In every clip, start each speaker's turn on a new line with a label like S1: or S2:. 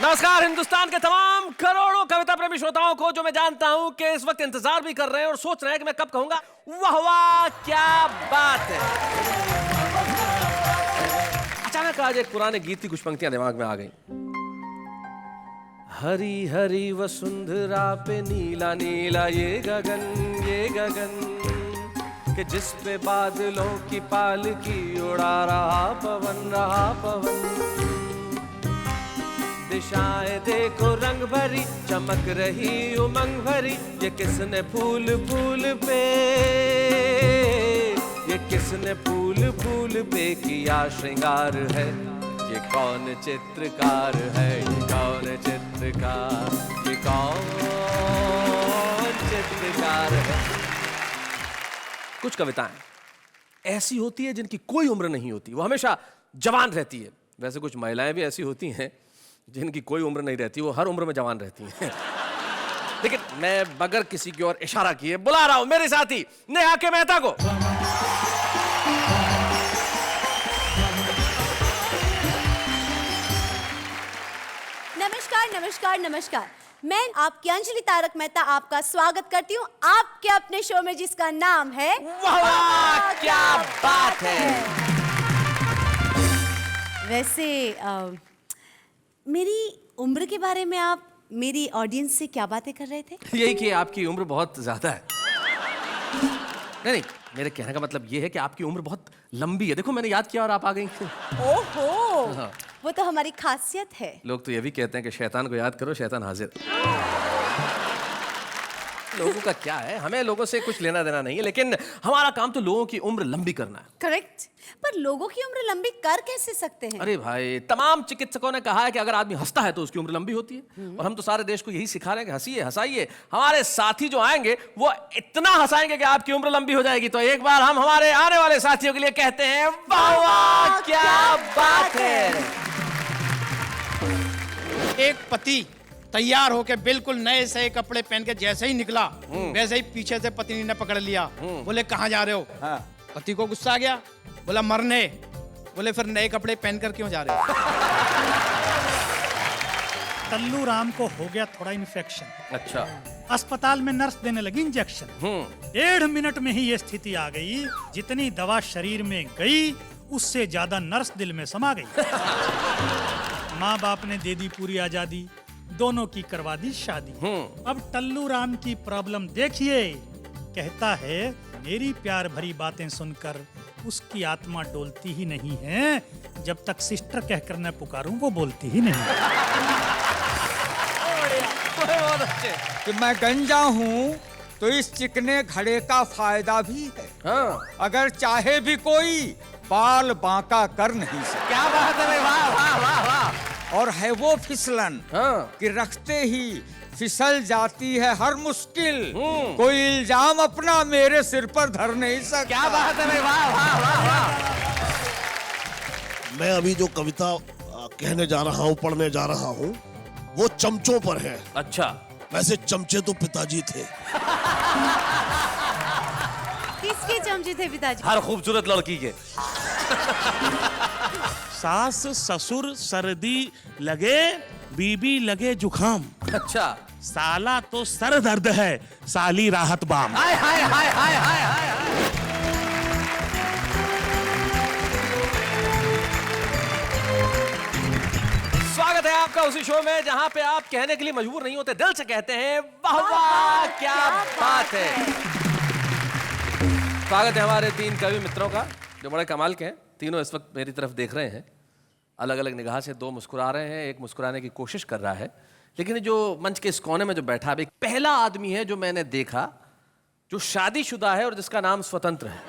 S1: नमस्कार हिंदुस्तान के तमाम करोड़ों कविता प्रेमी श्रोताओं को, जो मैं जानता हूं कि इस वक्त इंतजार भी कर रहे हैं और सोच रहे हैं कि मैं कब कहूंगा वाह वाह क्या बात है। अचानक आज एक पुराने गीत की कुछ पंक्तियां दिमाग में आ गई। हरी हरी वसुंधरा पे नीला नीला ये गगन कि जिस पे बादलों की पालकी उड़ा रहा पवन। दिशाएं देखो रंग भरी, चमक रही उमंग भरी, ये किसने फूल पे, ये किसने फूल पे किया श्रृंगार है, ये कौन चित्रकार है, ये कौन चित्रकार, ये कौन चित्रकार है। कुछ कविताएं ऐसी होती है जिनकी कोई उम्र नहीं होती, वो हमेशा जवान रहती है। वैसे कुछ महिलाएं भी ऐसी होती हैं जिनकी कोई उम्र नहीं रहती, वो हर उम्र में जवान रहती हैं। लेकिन मैं बगैर किसी की ओर इशारा किए बुला रहा हूं मेरे साथी नेहा के मेहता को।
S2: नमस्कार नमस्कार नमस्कार, मैं आपकी अंजलि तारक मेहता आपका स्वागत करती हूँ आपके अपने शो में, जिसका नाम है
S1: वाह वाह क्या बात है।
S2: वैसे मेरी उम्र के बारे में आप मेरी ऑडियंस से क्या बातें कर रहे थे?
S1: यही कि आपकी उम्र बहुत ज्यादा है। नहीं, मेरे कहने का मतलब ये है कि आपकी उम्र बहुत लंबी है। देखो मैंने याद किया और आप आ गई।
S2: ओहो,
S1: हाँ।
S2: वो तो हमारी खासियत है।
S1: लोग तो ये भी कहते हैं कि शैतान को याद करो शैतान हाजिर। लोगों का क्या है, हमें लोगों से कुछ लेना देना नहीं है, लेकिन हमारा काम तो लोगों की उम्र लंबी करना है।
S2: करेक्ट, पर लोगों की उम्र लंबी कर कैसे सकते हैं?
S1: अरे भाई, तमाम चिकित्सकों ने कहा है कि अगर आदमी हंसता है तो उसकी उम्र लंबी होती है, और हम तो सारे देश को यही सिखा रहे हैं कि हंसिए हंसाइए। हमारे साथी जो आएंगे वो इतना हंसाएंगे कि आपकी उम्र लंबी हो जाएगी। तो एक बार हम हमारे आने वाले साथियों के लिए कहते हैं वाह वाह क्या बात है।
S3: एक पति तैयार होके बिल्कुल नए से कपड़े पहन के जैसे ही निकला, वैसे ही पीछे से पत्नी ने पकड़ लिया। बोले कहाँ जा रहे हो? पति को गुस्सा आ गया, बोला मरने। बोले फिर नए कपड़े पहनकर क्यों जा रहे हो?
S4: टल्लू राम को हो गया थोड़ा इन्फेक्शन।
S1: अच्छा।
S4: अस्पताल में नर्स देने लगी इंजेक्शन। 1.5 मिनट में ही ये स्थिति आ गई, जितनी दवा शरीर में गई उससे ज्यादा नर्स दिल में समा गई। माँ बाप ने दे दी पूरी आजादी, दोनों की करवा दी शादी। अब टल्लू राम की प्रॉब्लम देखिए, कहता है मेरी प्यार भरी बातें सुनकर उसकी आत्मा डोलती ही नहीं है, जब तक सिस्टर कहकर न पुकारूं वो बोलती ही नहीं।
S1: बहुत अच्छे।
S5: कि मैं गंजा हूँ तो इस चिकने घड़े का फायदा भी है।
S1: हाँ।
S5: अगर चाहे भी कोई बाल बांका कर नहीं सकता।
S1: क्या बात है, वाह वाह वाह वाह।
S5: और है वो फिसलन कि रखते ही फिसल जाती है हर मुश्किल, कोई इल्जाम अपना मेरे सिर पर धर नहीं सकता।
S1: क्या बात है, वाह वाह वाह वाह।
S6: मैं अभी जो कविता कहने जा रहा हूँ, पढ़ने जा रहा हूँ, वो चमचों पर है।
S1: अच्छा।
S6: वैसे चमचे तो पिताजी थे।
S2: किसके चमचे थे पिताजी?
S1: हर खूबसूरत लड़की के।
S7: सास ससुर सर्दी लगे, बीबी लगे जुखाम।
S1: अच्छा।
S7: साला तो सर दर्द है, साली राहत बाम।
S1: हाय हाय हाय हाय हाय हाय। स्वागत है आपका उसी शो में जहां पे आप कहने के लिए मजबूर नहीं होते, दिल से कहते हैं वाह वाह क्या बात है। स्वागत है हमारे 3 कवि मित्रों का जो बड़े कमाल के हैं। तीनों इस वक्त मेरी तरफ देख रहे हैं, अलग अलग निगाह से। 2 मुस्कुरा रहे हैं, एक मुस्कुराने की कोशिश कर रहा है। लेकिन जो मंच के इस कोने में जो बैठा है, पहला आदमी है जो मैंने देखा जो शादीशुदा है और जिसका नाम स्वतंत्र है।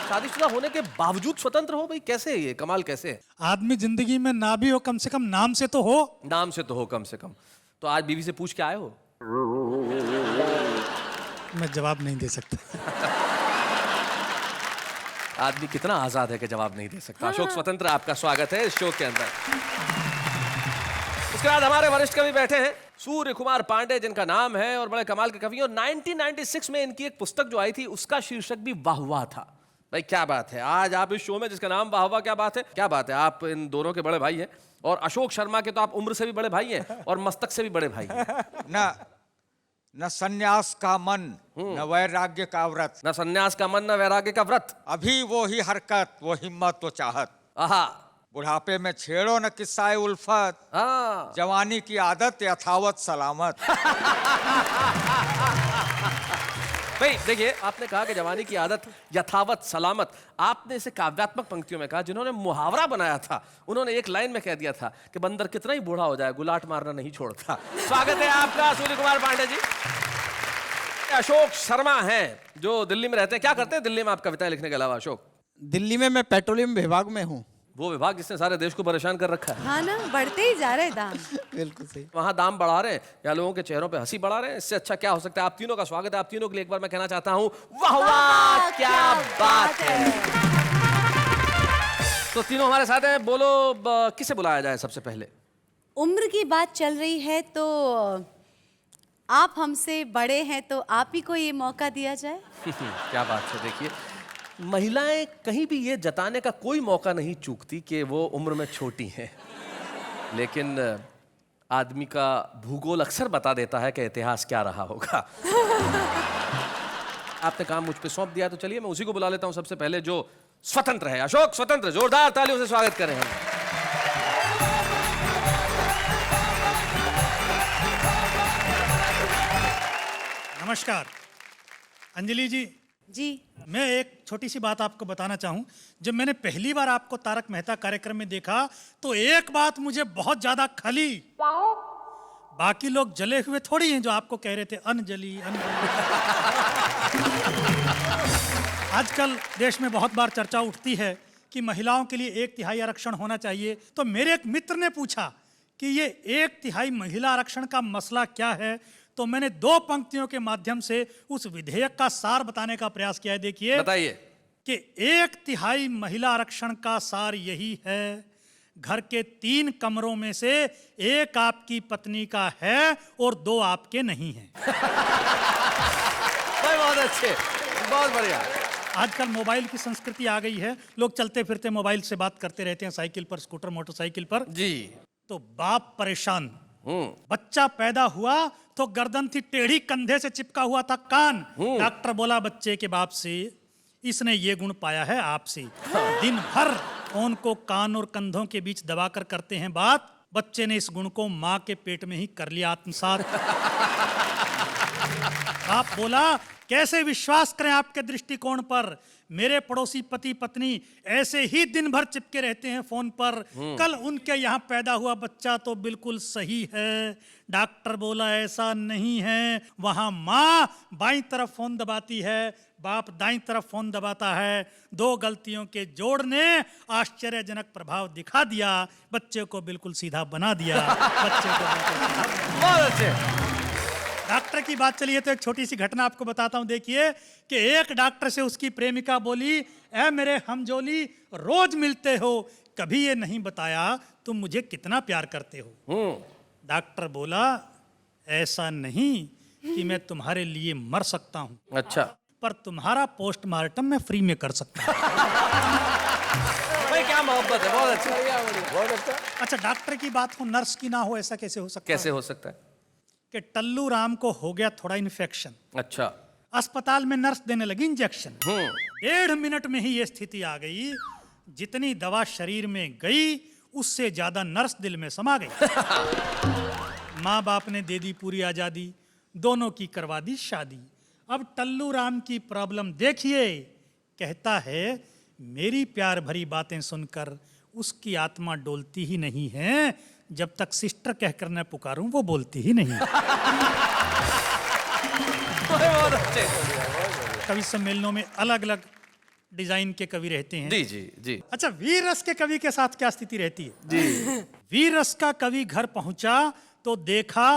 S1: शादीशुदा होने के बावजूद स्वतंत्र हो, भाई कैसे है ये, कमाल कैसे है?
S4: आदमी जिंदगी में ना भी हो, कम से कम नाम से तो हो।
S1: नाम से तो हो कम से कम। तो आज बीवी से पूछ के आए हो?
S4: मैं जवाब नहीं दे सकता।
S1: आदमी कितना आजाद है कि जवाब नहीं दे सकता। अशोक स्वतंत्र, आपका स्वागत है इस शो के अंदर। इसके बाद हमारे वरिष्ठ कवि बैठे हैं, सूर्य कुमार पांडे जिनका नाम है और बड़े कमाल के कवि। और 1996 में इनकी एक पुस्तक जो आई थी उसका शीर्षक भी वाह वाह था। भाई क्या बात है, आज आप इस शो में जिसका नाम वाह वाह, क्या बात है, क्या बात है। आप इन दोनों के बड़े भाई हैं और अशोक शर्मा के तो आप उम्र से भी बड़े भाई हैं और मस्तक से भी बड़े भाई हैं।
S5: न संन्यास का मन, न वैराग्य का व्रत,
S1: न सन्यास का मन, न वैराग्य का व्रत।
S5: अभी वो ही हरकत, वो हिम्मत, वो चाहत।
S1: आहा,
S5: बुढ़ापे में छेड़ो न किस्सा उल्फत,
S1: हाँ।
S5: जवानी की आदत यथावत सलामत।
S1: भाई देखिए, आपने कहा कि जवानी की आदत यथावत सलामत। आपने इसे काव्यात्मक पंक्तियों में कहा। जिन्होंने मुहावरा बनाया था उन्होंने एक लाइन में कह दिया था कि बंदर कितना ही बूढ़ा हो जाए गुलाट मारना नहीं छोड़ता। स्वागत है आपका सूर्य कुमार पांडे जी। अशोक शर्मा हैं जो दिल्ली में रहते हैं। क्या करते हैं दिल्ली में आप कविताएं लिखने के अलावा अशोक?
S3: दिल्ली में मैं पेट्रोलियम विभाग में हूँ।
S1: वो विभाग जिसने सारे देश को परेशान कर रखा है।
S2: हाँ ना, बढ़ते ही जा रहे दाम।
S3: बिल्कुल सही।
S1: वहां दाम बढ़ा रहे हैं या लोगों के चेहरों पे हंसी बढ़ा रहे हैं, इससे अच्छा क्या हो सकता है। आप तीनों का स्वागत है। आप तीनों के लिए एक बार मैं कहना चाहता हूं, वाह वाह क्या बात है। तो तीनों हमारे साथ हैं। बोलो किसे बुलाया जाए सबसे पहले?
S2: उम्र की बात चल रही है तो आप हमसे बड़े हैं तो आप ही को ये मौका दिया जाए।
S1: क्या बात है। देखिए, महिलाएं कहीं भी ये जताने का कोई मौका नहीं चूकती कि वो उम्र में छोटी हैं, लेकिन आदमी का भूगोल अक्सर बता देता है कि इतिहास क्या रहा होगा। आपने काम मुझ पे सौंप दिया तो चलिए मैं उसी को बुला लेता हूं सबसे पहले जो स्वतंत्र है। अशोक स्वतंत्र, जोरदार तालियों से स्वागत करें हम।
S4: नमस्कार अंजलि जी।
S2: जी।
S4: मैं एक छोटी सी बात आपको बताना चाहूं। जब मैंने पहली बार आपको तारक मेहता कार्यक्रम में देखा तो एक बात मुझे बहुत ज्यादा खली। बाकी लोग जले हुए थोड़ी हैं जो आपको कह रहे थे अनजली अनजली। आजकल देश में बहुत बार चर्चा उठती है कि महिलाओं के लिए 1/3 आरक्षण होना चाहिए। तो मेरे एक मित्र ने पूछा कि ये 1/3 महिला आरक्षण का मसला क्या है। तो मैंने 2 पंक्तियों के माध्यम से उस विधेयक का सार बताने का प्रयास किया है। देखिए,
S1: बताइए
S4: कि 1/3 महिला आरक्षण का सार यही है, घर के 3 कमरों में से 1 आपकी पत्नी का है और 2 आपके नहीं हैं।
S1: बहुत अच्छे, बहुत बढ़िया।
S4: आजकल मोबाइल की संस्कृति आ गई है। लोग चलते फिरते मोबाइल से बात करते रहते हैं, साइकिल पर, स्कूटर, मोटरसाइकिल पर।
S1: जी।
S4: तो बाप परेशान। बच्चा पैदा हुआ तो गर्दन थी टेढ़ी, कंधे से चिपका हुआ था कान। डॉक्टर बोला बच्चे के बाप से, इसने ये गुण पाया है आपसे। दिन भर फोन को कान और कंधों के बीच दबाकर करते हैं बात। बच्चे ने इस गुण को माँ के पेट में ही कर लिया आत्मसात। बाप बोला कैसे विश्वास करें आपके दृष्टिकोण पर। मेरे पड़ोसी पति पत्नी ऐसे ही दिन भर चिपके रहते हैं फोन पर। कल उनके यहाँ पैदा हुआ बच्चा तो बिल्कुल सही है। डॉक्टर बोला ऐसा नहीं है, वहां माँ बाईं तरफ फोन दबाती है, बाप दाईं तरफ फोन दबाता है। 2 गलतियों के जोड़ ने आश्चर्यजनक प्रभाव दिखा दिया। बच्चे को बिल्कुल सीधा बना दिया। बच्चे को बिल्कुल सीधा।
S1: बहुत अच्छे।
S4: डॉक्टर की बात चली है तो एक छोटी सी घटना आपको बताता हूं। देखिए कि एक डॉक्टर से उसकी प्रेमिका बोली, ऐ मेरे हमजोली, रोज मिलते हो, कभी ये नहीं बताया तुम मुझे कितना प्यार करते हो। डॉक्टर बोला ऐसा नहीं कि मैं तुम्हारे लिए मर सकता हूं,
S1: अच्छा,
S4: पर तुम्हारा पोस्टमार्टम मैं फ्री में कर सकता हूं।
S1: भाई क्या मोहब्बत है। बहुत अच्छा, बहुत अच्छा।
S4: अच्छा, डॉक्टर की बात हो नर्स की ना हो, ऐसा कैसे हो सकता है?
S1: कैसे हो सकता है?
S4: कि टल्लू राम को हो गया थोड़ा इन्फेक्शन।
S1: अच्छा।
S4: अस्पताल में नर्स देने लगी इंजेक्शन। 1.5 मिनट में ही ये स्थिति आ गई। जितनी दवा शरीर में गई उससे ज्यादा नर्स दिल में समा गई। माँ बाप ने दे दी पूरी आजादी, दोनों की करवा दी शादी। अब टल्लू राम की प्रॉब्लम देखिए। कहता है मेरी प्यार भरी बातें सुनकर उसकी आत्मा डोलती ही नहीं है, जब तक सिस्टर कहकर न पुकारूं वो बोलती ही नहीं।
S1: बहुत अच्छे।
S4: कवि सम्मेलनों में अलग अलग डिजाइन के कवि रहते हैं।
S1: जी जी जी।
S4: अच्छा, वीर रस के कवि के साथ क्या स्थिति रहती है?
S1: जी।
S4: वीर रस का कवि घर पहुंचा तो देखा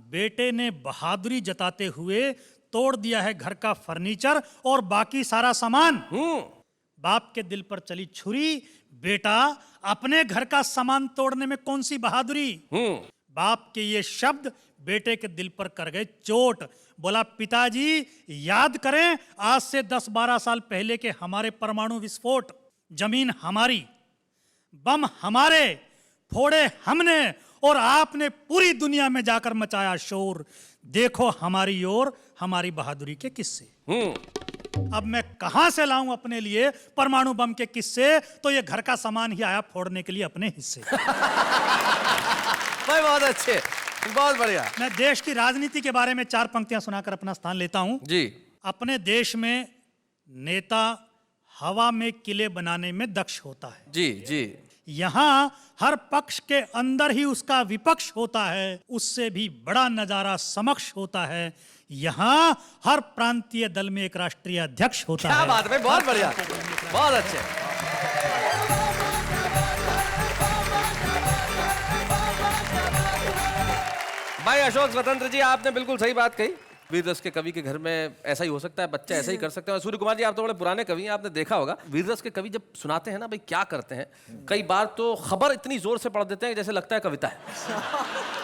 S4: बेटे ने बहादुरी जताते हुए तोड़ दिया है घर का फर्नीचर और बाकी सारा सामान। बाप के दिल पर चली छुरी। बेटा, अपने घर का सामान तोड़ने में कौन सी बहादुरी? बाप के ये शब्द बेटे के दिल पर कर गए चोट। बोला, पिताजी याद करें आज से 10-12 साल पहले के हमारे परमाणु विस्फोट। जमीन हमारी, बम हमारे, फोड़े हमने और आपने पूरी दुनिया में जाकर मचाया शोर। देखो हमारी ओर हमारी बहादुरी के किस्से। अब मैं कहां से लाऊं अपने लिए परमाणु बम के किस्से? तो ये घर का सामान ही आया फोड़ने के लिए अपने हिस्से।
S1: भाई बहुत अच्छे, बहुत बढ़िया
S4: मैं देश की राजनीति के बारे में 4 पंक्तियां सुनाकर अपना स्थान लेता हूं।
S1: जी।
S4: अपने देश में नेता हवा में किले बनाने में दक्ष होता है।
S1: जी जी।
S4: यहां हर पक्ष के अंदर ही उसका विपक्ष होता है, उससे भी बड़ा नजारा समक्ष होता है। यहां हर प्रांतीय दल में एक राष्ट्रीय अध्यक्ष होता है।
S1: क्या बात है, बहुत बढ़िया, बहुत अच्छे। भाई अशोक स्वतंत्र जी, आपने बिल्कुल सही बात कही। वीररस के कवि के घर में ऐसा ही हो सकता है, बच्चा ऐसा ही कर सकते हैं। और सूर्य कुमार जी, आप तो बड़े पुराने कवि हैं, आपने देखा होगा वीररस के कवि जब सुनाते हैं ना, भाई क्या करते हैं, कई बार तो खबर इतनी जोर से पढ़ देते हैं जैसे लगता है कविता है।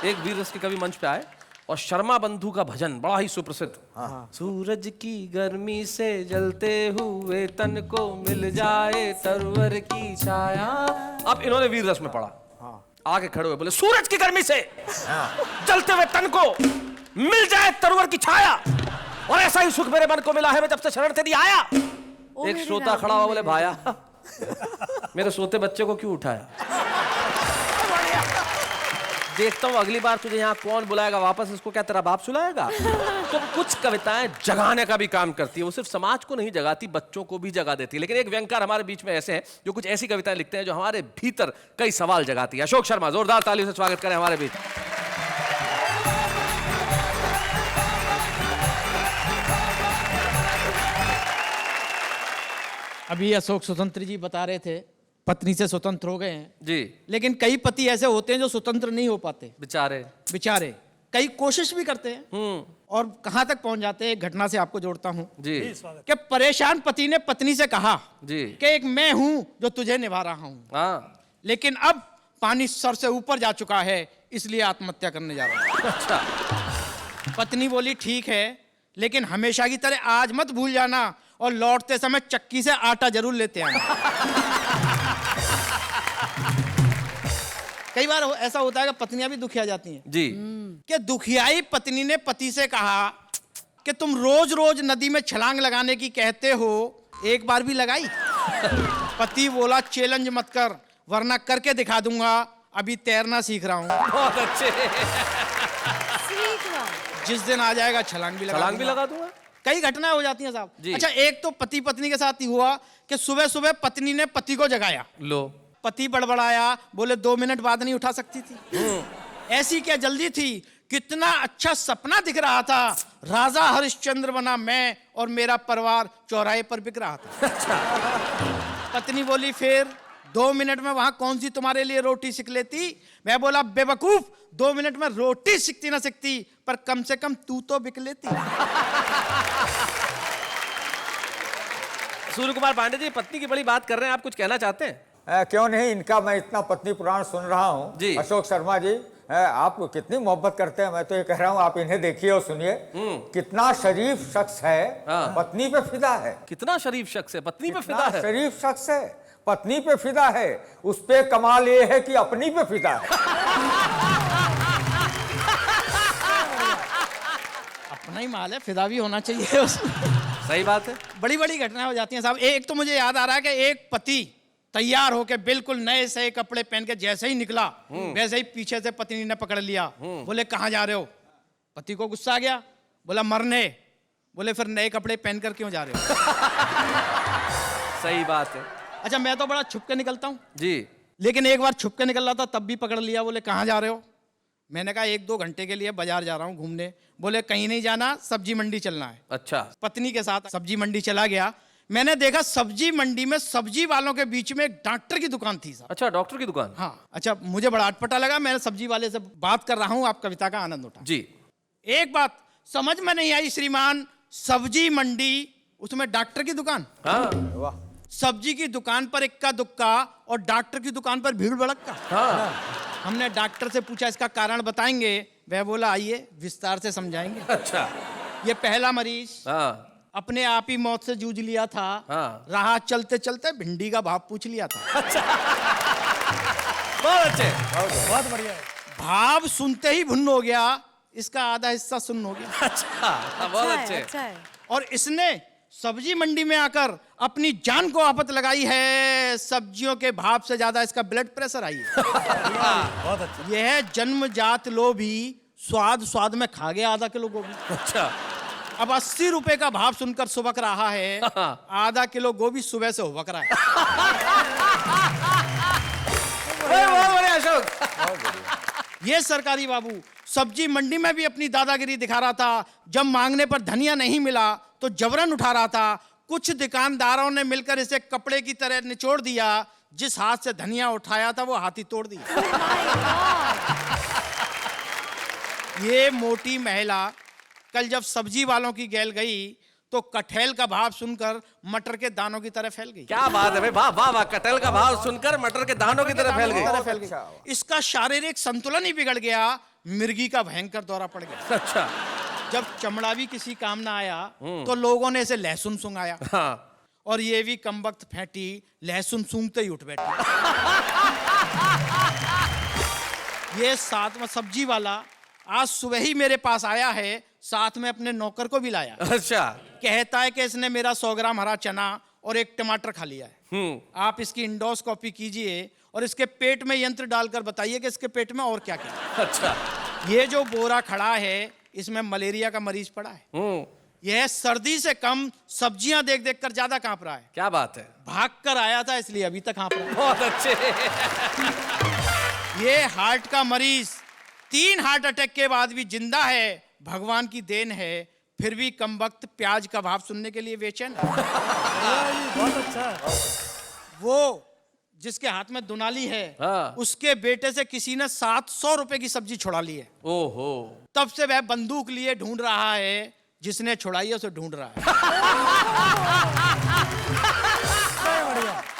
S1: एक वीररस के कवि मंच पे आए और शर्मा बंधु का भजन बड़ा ही सुप्रसिद्ध, सूरज की गर्मी से जलते हुए तन को मिल जाए तरवर की छाया। अब इन्होंने वीररस में पढ़ा, आगे खड़े हुए बोले, सूरज की गर्मी से जलते हुए तन को मिल जाए तरवर की छाया, और ऐसा ही सुख मेरे मन को मिला है मैं जब से शरण तेरी आया। एक श्रोता खड़ा हुआ, बोले, भाया मेरे सोते बच्चे को क्यों उठाया? देखता हूँ अगली बार तुझे यहाँ कौन बुलाएगा वापस, इसको क्या तेरा बाप सुलाएगा? तो कुछ कविताएं जगाने का भी काम करती है, वो सिर्फ समाज को नहीं जगाती, बच्चों को भी जगा देती है। लेकिन एक व्यंगकार हमारे बीच में ऐसे हैं जो कुछ ऐसी कविताएं लिखते हैं जो हमारे भीतर कई सवाल जगाती है। अशोक शर्मा, जोरदार तालियों से स्वागत करें हमारे बीच।
S3: अभी अशोक स्वतंत्र जी बता रहे थे पत्नी से स्वतंत्र हो गए हैं
S1: जी।
S3: लेकिन कई पति ऐसे होते हैं जो स्वतंत्र नहीं हो पाते
S1: बेचारे।
S3: बेचारे। कई कोशिश भी करते हैं और कहां तक पहुंच जाते हैं। एक घटना से आपको जोड़ता हूं
S1: जी।
S3: कि परेशान पति ने पत्नी से कहा
S1: जी
S3: कि एक मैं हूं जो तुझे निभा रहा हूं,
S1: हाँ।
S3: लेकिन अब पानी सर से ऊपर जा चुका है, इसलिए आत्महत्या करने जा रहा हूं।
S1: अच्छा।
S3: पत्नी बोली, ठीक है, लेकिन हमेशा की तरह आज मत भूल जाना और लौटते समय चक्की से आटा जरूर लेते आना। कई बार ऐसा होता है कि पत्नियां भी दुखिया जाती हैं
S1: जी।
S3: कि दुखियाई पत्नी ने पति से कहा कि तुम रोज रोज नदी में छलांग लगाने की कहते हो, एक बार भी लगाई? पति बोला, चैलेंज मत कर वरना करके दिखा दूंगा, अभी तैरना सीख रहा हूं।
S1: बहुत अच्छे।
S3: जिस दिन आ जाएगा छलांग भी लगा
S1: दूंगा।
S3: कई घटनाएं हो जाती हैं साहब।
S1: जी।
S3: अच्छा, एक तो पति पत्नी के साथ ही हुआ कि सुबह सुबह पत्नी ने पति को जगाया,
S1: लो।
S3: पति बड़बड़ाया, बोले 2 मिनट बाद नहीं उठा सकती थी? ऐसी क्या जल्दी थी? कितना अच्छा सपना दिख रहा था, राजा हरिश्चंद्र बना मैं और मेरा परिवार चौराहे पर बिक रहा था। पत्नी बोली, फिर 2 मिनट में वहां कौन सी तुम्हारे लिए रोटी सीख लेती? मैं बोला, बेवकूफ, 2 मिनट में रोटी सीखती ना सीखती, पर कम से कम तू तो बिक लेती।
S1: सूर्य कुमार पांडे जी, पत्नी की बड़ी बात कर रहे हैं, आप कुछ कहना चाहते हैं?
S5: क्यों नहीं, इनका मैं इतना पत्नी पुराण सुन रहा हूँ।
S1: जी।
S5: अशोक शर्मा जी, आप कितनी मोहब्बत करते हैं। मैं तो ये कह रहा हूँ आप इन्हें देखिए और सुनिए, कितना शरीफ शख्स है,
S1: हाँ।
S5: पत्नी पे फिदा है।
S1: कितना शरीफ शख्स है, पत्नी पे
S5: कितना
S1: फिदा है।
S5: शरीफ शख्स है, पत्नी पे फिदा है। उस पे कमाल ये है कि अपनी पे फिदा है।
S3: अपना ही माल है, फिदा भी होना चाहिए उसमें।
S1: सही बात है।
S3: बड़ी बड़ी घटनाएं हो जाती हैं साहब। एक तो मुझे याद आ रहा है कि एक पति तैयार होके बिल्कुल नए से कपड़े पहन के जैसे ही निकला, वैसे ही पीछे से पत्नी ने पकड़ लिया। बोले, कहां जा रहे हो? पति को गुस्सा आ गया, बोला, मरने। बोले, फिर नए कपड़े पहन कर क्यों जा रहे हो?
S1: सही बात है।
S3: अच्छा, मैं तो बड़ा छुप के निकलता हूं
S1: जी।
S3: लेकिन एक बार छुप के निकल रहा था तब भी पकड़ लिया। बोले, कहां जा रहे हो? मैंने कहा, 1-2 घंटे के लिए बाजार जा रहा हूं घूमने। बोले, कहीं नहीं जाना, सब्जी मंडी चलना है।
S1: अच्छा।
S3: पत्नी के साथ सब्जी मंडी चला गया। मैंने देखा सब्जी मंडी में सब्जी वालों के बीच में एक डॉक्टर की दुकान थी साहब।
S1: अच्छा, डॉक्टर की दुकान।
S3: हाँ। अच्छा, मुझे बड़ा अटपटा लगा। मैं सब्जी वाले से बात कर रहा हूं, आप कविता का आनंद उठा।
S1: जी।
S3: एक बात समझ में नहीं आई श्रीमान, सब्जी मंडी, उसमें डॉक्टर की दुकान।
S1: हाँ।
S5: वाह।
S3: सब्जी की दुकान पर इक्का दुक्का और डॉक्टर की दुकान पर भीड़ भड़क्का।
S1: हाँ।
S3: हमने डॉक्टर से पूछा, इसका कारण बताएंगे? वह बोला आइए विस्तार से समझाएंगे।
S1: अच्छा।
S3: ये पहला मरीज
S1: हाँ
S3: अपने आप ही मौत से जूझ लिया था।
S1: हाँ।
S3: राह चलते चलते भिंडी का भाव पूछ लिया था।
S1: बहुत अच्छे।
S4: बहुत बढ़िया है।
S3: भाव सुनते ही भुन्न हो गया, इसका आधा हिस्सा सुन्न हो गया।
S1: अच्छा बहुत
S2: अच्छा है,
S1: अच्छे।
S2: अच्छा है।
S3: और इसने सब्जी मंडी में आकर अपनी जान को आफत लगाई है। सब्जियों के भाव से ज्यादा इसका ब्लड प्रेशर आई है।
S4: बहुत अच्छा।
S3: यह जन्मजात लोभी स्वाद स्वाद में खा गया आधा किलो गोभी।
S1: अच्छा।
S3: अब 80 रुपए का भाव सुनकर सुबक रहा है। आधा किलो गोभी सुबह से हुबक रहा है।
S1: बहुत बढ़िया अशोक।
S3: ये सरकारी बाबू सब्जी मंडी में भी अपनी दादागिरी दिखा रहा था। जब मांगने पर धनिया नहीं मिला तो जबरन उठा रहा था। कुछ दुकानदारों ने मिलकर इसे कपड़े की तरह निचोड़ दिया। जिस हाथ से धनिया उठाया था वो हाथ ही तोड़ दिया। ये मोटी महिला कल जब सब्जी वालों की गैल गई तो कटहल का भाव सुनकर मटर के दानों की तरह फैल गई।
S1: क्या बात है भाई, वाह वाह वाह। कटहल का भाव सुनकर मटर के दानों की तरह फैल गई।
S3: इसका शारीरिक संतुलन ही बिगड़ गया। मिर्गी का भयंकर दौरा पड़ गया।
S1: अच्छा।
S3: जब चमड़ा भी किसी काम ना आया तो लोगों ने इसे लहसुन सूंघाया।
S1: हाँ।
S3: और ये भी कमबख्त फैंटी लहसुन सूंघते ही उठ बैठी। ये साथ में सब्जी वाला आज सुबह ही मेरे पास आया है, साथ में अपने नौकर को भी लाया।
S1: अच्छा।
S3: कहता है कि इसने मेरा 100 ग्राम हरा चना और एक टमाटर खा लिया है। आप इसकी इंडोस्कोपी कीजिए और इसके पेट में यंत्र डालकर बताइए कि इसके पेट में और क्या क्या है।
S1: अच्छा।
S3: ये जो बोरा खड़ा है इसमें मलेरिया का मरीज पड़ा है। यह सर्दी से कम सब्जियां देख देख कर ज्यादा कांप रहा है।
S1: क्या बात है।
S3: भाग कर आया था इसलिए अभी तक कांप रहा है।
S1: बहुत अच्छे।
S3: ये हार्ट का मरीज 3 हार्ट अटैक के बाद भी जिंदा है। भगवान की देन है। फिर भी कमबख्त प्याज का भाव सुनने के लिए बेचैन है।
S4: बहुत अच्छा है।
S3: वो जिसके हाथ में दुनाली है,
S1: हाँ।
S3: उसके बेटे से किसी ने 700 रुपए की सब्जी छुड़ा ली है।
S1: ओहो।
S3: तब से वह बंदूक लिए ढूंढ रहा है। जिसने छुड़ाई है उसे ढूंढ रहा है।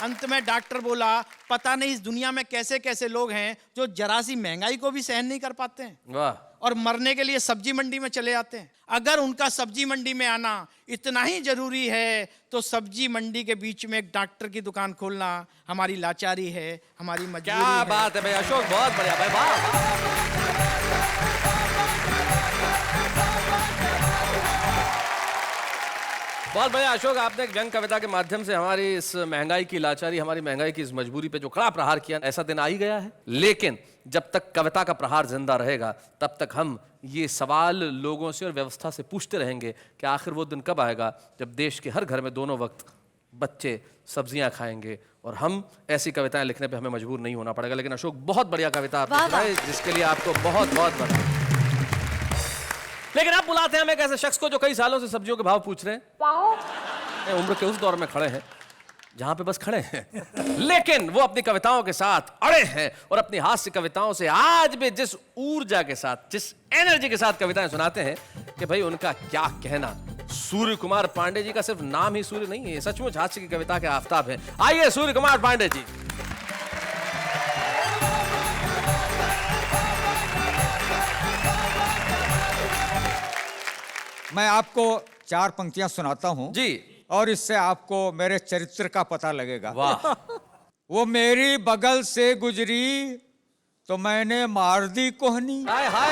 S3: अंत में डॉक्टर बोला पता नहीं इस दुनिया में कैसे कैसे लोग हैं जो जरा सी महंगाई को भी सहन नहीं कर पाते हैं
S1: वाह।
S3: और मरने के लिए सब्जी मंडी में चले आते हैं। अगर उनका सब्जी मंडी में आना इतना ही जरूरी है तो सब्जी मंडी के बीच में एक डॉक्टर की दुकान खोलना हमारी लाचारी है, हमारी मजबूरी
S1: क्या
S3: है।
S1: बात है भाई अशोक, बहुत बढ़िया भाई, वाह। बहुत बढ़िया अशोक, आपने एक व्यंग कविता के माध्यम से हमारी इस महंगाई की लाचारी, हमारी महंगाई की इस मजबूरी पे जो कड़ा प्रहार किया। ऐसा दिन आ ही गया है, लेकिन जब तक कविता का प्रहार जिंदा रहेगा तब तक हम ये सवाल लोगों से और व्यवस्था से पूछते रहेंगे कि आखिर वो दिन कब आएगा जब देश के हर घर में दोनों वक्त बच्चे सब्जियां खाएंगे और हम ऐसी कविताएं लिखने पे हमें मजबूर नहीं होना पड़ेगा। लेकिन अशोक बहुत बढ़िया कविता आपने सुनाई, जिसके लिए आपको बहुत बहुत बधाई। लेकिन आप बुलाते हैं हम एक ऐसे शख्स को जो कई सालों से सब्जियों के भाव पूछ रहे हैं, उम्र के उस दौर में खड़े हैं जहां पे बस खड़े हैं, लेकिन वो अपनी कविताओं के साथ अड़े हैं और अपनी हास्य कविताओं से आज भी जिस ऊर्जा के साथ, जिस एनर्जी के साथ कविताएं सुनाते हैं कि भाई उनका क्या कहना। सूर्य कुमार पांडे जी का सिर्फ नाम ही सूर्य नहीं है, सचमुच हास्य की कविता के आफताब हैं। आइए सूर्य कुमार पांडे जी।
S5: मैं आपको 4 पंक्तियां सुनाता हूं
S1: जी।
S5: और इससे आपको मेरे चरित्र का पता लगेगा।
S1: वाह।
S5: वो मेरी बगल से गुजरी तो मैंने मार दी कोहनी।
S1: हाय हाय,